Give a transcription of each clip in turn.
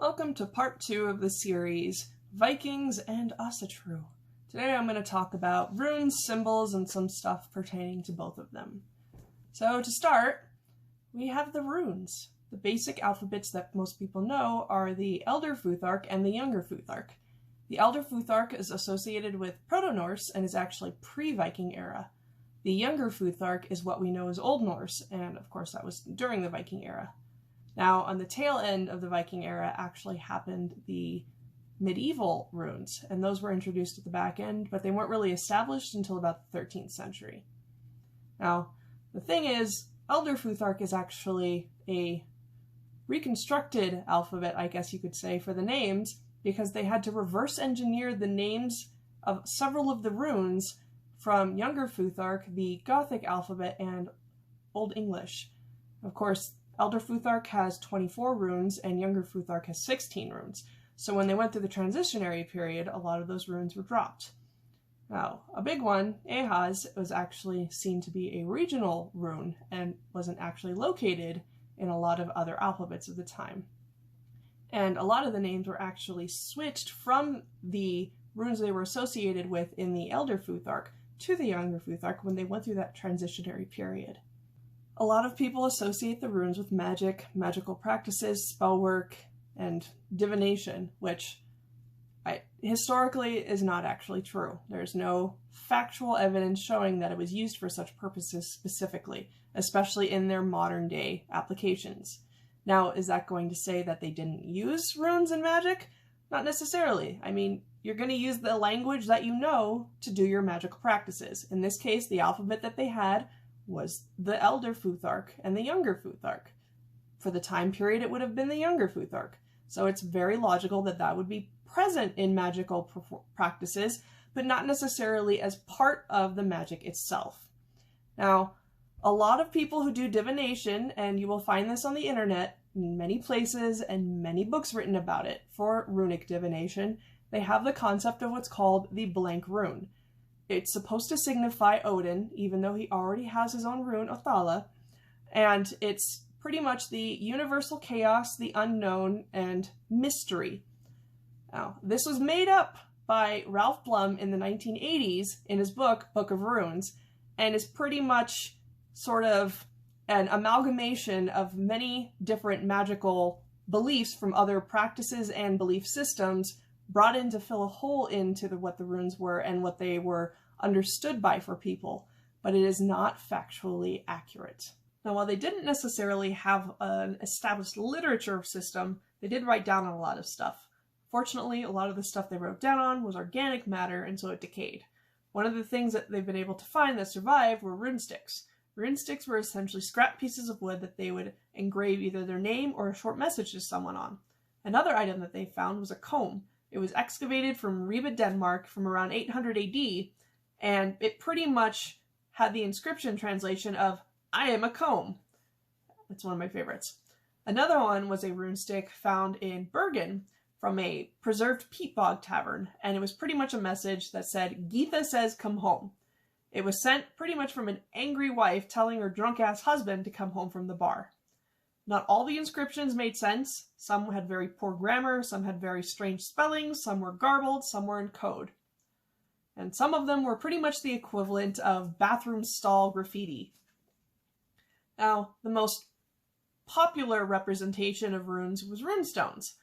Welcome to part 2 of the series, Vikings and Asatru. Today I'm going to talk about runes, symbols, and some stuff pertaining to both of them. So to start, we have the runes. The basic alphabets that most people know are the Elder Futhark and the Younger Futhark. The Elder Futhark is associated with Proto-Norse and is actually pre-Viking era. The Younger Futhark is what we know as Old Norse, and of course that was during the Viking era. Now, on the tail end of the Viking era actually happened the medieval runes, and those were introduced at the back end, but they weren't really established until about the 13th century. Now, the thing is, Elder Futhark is actually a reconstructed alphabet, I guess you could say, for the names, because they had to reverse engineer the names of several of the runes from Younger Futhark, the Gothic alphabet, and Old English. Of course, Elder Futhark has 24 runes and Younger Futhark has 16 runes. So when they went through the transitionary period, a lot of those runes were dropped. Now, a big one, Ahaz, was actually seen to be a regional rune and wasn't actually located in a lot of other alphabets of the time. And a lot of the names were actually switched from the runes they were associated with in the Elder Futhark to the Younger Futhark when they went through that transitionary period. A lot of people associate the runes with magic, magical practices, spell work, and divination, which historically is not actually true. There's no factual evidence showing that it was used for such purposes specifically, especially in their modern day applications. Now, is that going to say that they didn't use runes in magic? Not necessarily. I mean, you're going to use the language that you know to do your magical practices. In this case, the alphabet that they had was the Elder Futhark and the Younger Futhark. For the time period, it would have been the Younger Futhark. So it's very logical that that would be present in magical practices, but not necessarily as part of the magic itself. Now, a lot of people who do divination, and you will find this on the internet in many places and many books written about it for runic divination, they have the concept of what's called the blank rune. It's supposed to signify Odin, even though he already has his own rune, Othala, and it's pretty much the universal chaos, the unknown, and mystery. Now, this was made up by Ralph Blum in the 1980s in his book, Book of Runes, and is pretty much sort of an amalgamation of many different magical beliefs from other practices and belief systems brought in to fill a hole into what the runes were and what they were understood by for people, but it is not factually accurate. Now, while they didn't necessarily have an established literature system, they did write down on a lot of stuff. Fortunately, a lot of the stuff they wrote down on was organic matter, and so it decayed. One of the things that they've been able to find that survived were rune sticks. Rune sticks were essentially scrap pieces of wood that they would engrave either their name or a short message to someone on. Another item that they found was a comb. It was excavated from Ribe, Denmark from around 800 AD, and it pretty much had the inscription translation of, "I am a comb." That's one of my favorites. Another one was a rune stick found in Bergen from a preserved peat bog tavern, and it was pretty much a message that said, "Geetha says come home." It was sent pretty much from an angry wife telling her drunk-ass husband to come home from the bar. Not all the inscriptions made sense. Some had very poor grammar, some had very strange spellings, some were garbled, some were in code. And some of them were pretty much the equivalent of bathroom stall graffiti. Now, the most popular representation of runes was runestones.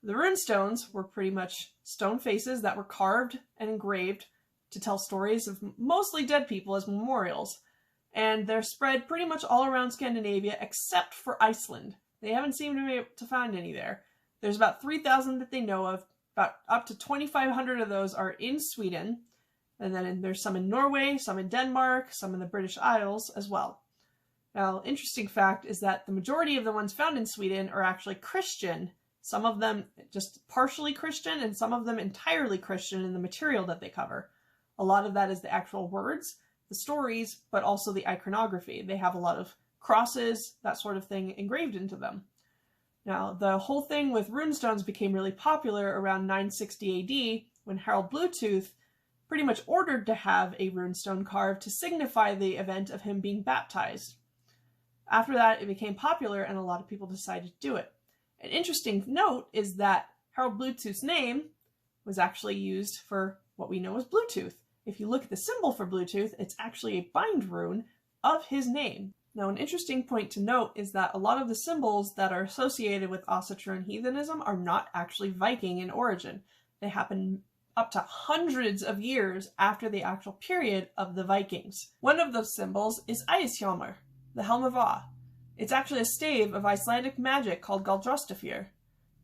The runestones were pretty much stone faces that were carved and engraved to tell stories of mostly dead people as memorials. And they're spread pretty much all around Scandinavia except for Iceland. They haven't seemed to be able to find any there. There's about 3,000 that they know of. About up to 2,500 of those are in Sweden. And then there's some in Norway, some in Denmark, some in the British Isles as well. Now, interesting fact is that the majority of the ones found in Sweden are actually Christian. Some of them just partially Christian and some of them entirely Christian in the material that they cover. A lot of that is the actual words, the stories, but also the iconography. They have a lot of crosses, that sort of thing engraved into them. Now, the whole thing with runestones became really popular around 960 AD when Harold Bluetooth pretty much ordered to have a runestone carved to signify the event of him being baptized. After that, it became popular and a lot of people decided to do it. An interesting note is that Harold Bluetooth's name was actually used for what we know as Bluetooth. If you look at the symbol for Bluetooth, it's actually a bind rune of his name. Now, an interesting point to note is that a lot of the symbols that are associated with Asatru and heathenism are not actually Viking in origin. They happen up to hundreds of years after the actual period of the Vikings. One of those symbols is Eishjálmur, the Helm of Aa. It's actually a stave of Icelandic magic called Galdrostafjör.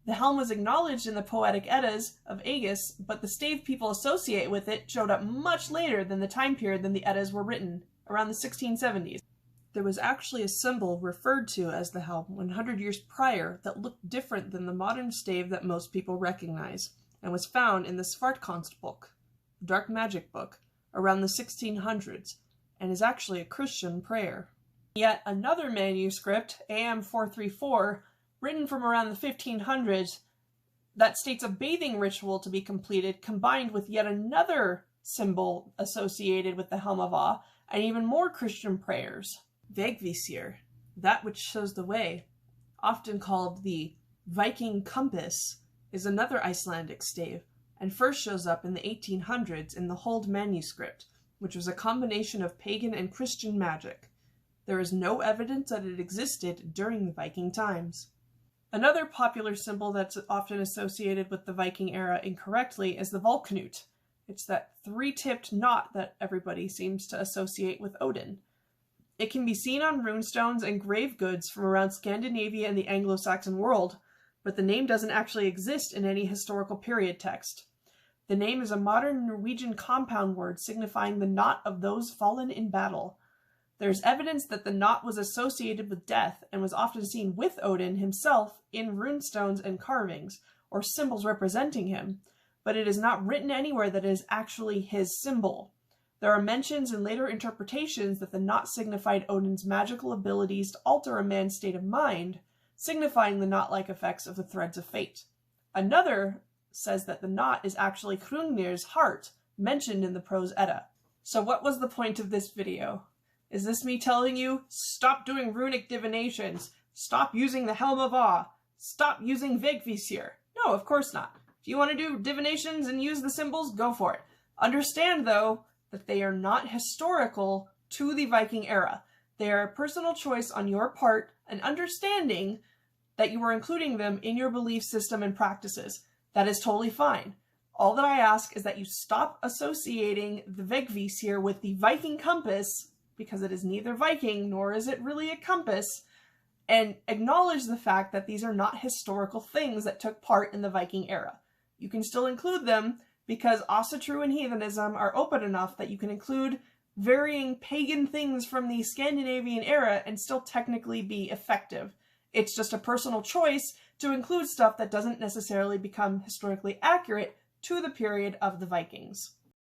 The helm was acknowledged in the poetic Eddas of Aegis, but the stave people associate with it showed up much later than the time period than the Eddas were written, around the 1670s. There was actually a symbol referred to as the helm 100 years prior that looked different than the modern stave that most people recognize, and was found in the Svartkonst book, dark magic book, around the 1600s, and is actually a Christian prayer. Yet another manuscript, AM 434, written from around the 1500s, that states a bathing ritual to be completed, combined with yet another symbol associated with the Helm of Aa, and even more Christian prayers. Vegvísir, that which shows the way, often called the Viking compass, is another Icelandic stave, and first shows up in the 1800s in the Hold manuscript, which was a combination of pagan and Christian magic. There is no evidence that it existed during the Viking times. Another popular symbol that's often associated with the Viking era incorrectly is the Valknut. It's that three-tipped knot that everybody seems to associate with Odin. It can be seen on runestones and grave goods from around Scandinavia and the Anglo-Saxon world, but the name doesn't actually exist in any historical period text. The name is a modern Norwegian compound word signifying the knot of those fallen in battle. There's evidence that the knot was associated with death and was often seen with Odin himself in runestones and carvings, or symbols representing him, but it is not written anywhere that it is actually his symbol. There are mentions in later interpretations that the knot signified Odin's magical abilities to alter a man's state of mind, signifying the knot-like effects of the threads of fate. Another says that the knot is actually Hrungnir's heart, mentioned in the Prose Edda. So what was the point of this video? Is this me telling you, stop doing runic divinations, stop using the Helm of Aa, stop using Vegvísir? No, of course not. If you want to do divinations and use the symbols, go for it. Understand, though, that they are not historical to the Viking era. They are a personal choice on your part, and understanding that you are including them in your belief system and practices. That is totally fine. All that I ask is that you stop associating the Vegvísir with the Viking compass, because it is neither Viking nor is it really a compass, and acknowledge the fact that these are not historical things that took part in the Viking era. You can still include them because Asatru and heathenism are open enough that you can include varying pagan things from the Scandinavian era and still technically be effective. It's just a personal choice to include stuff that doesn't necessarily become historically accurate to the period of the Vikings.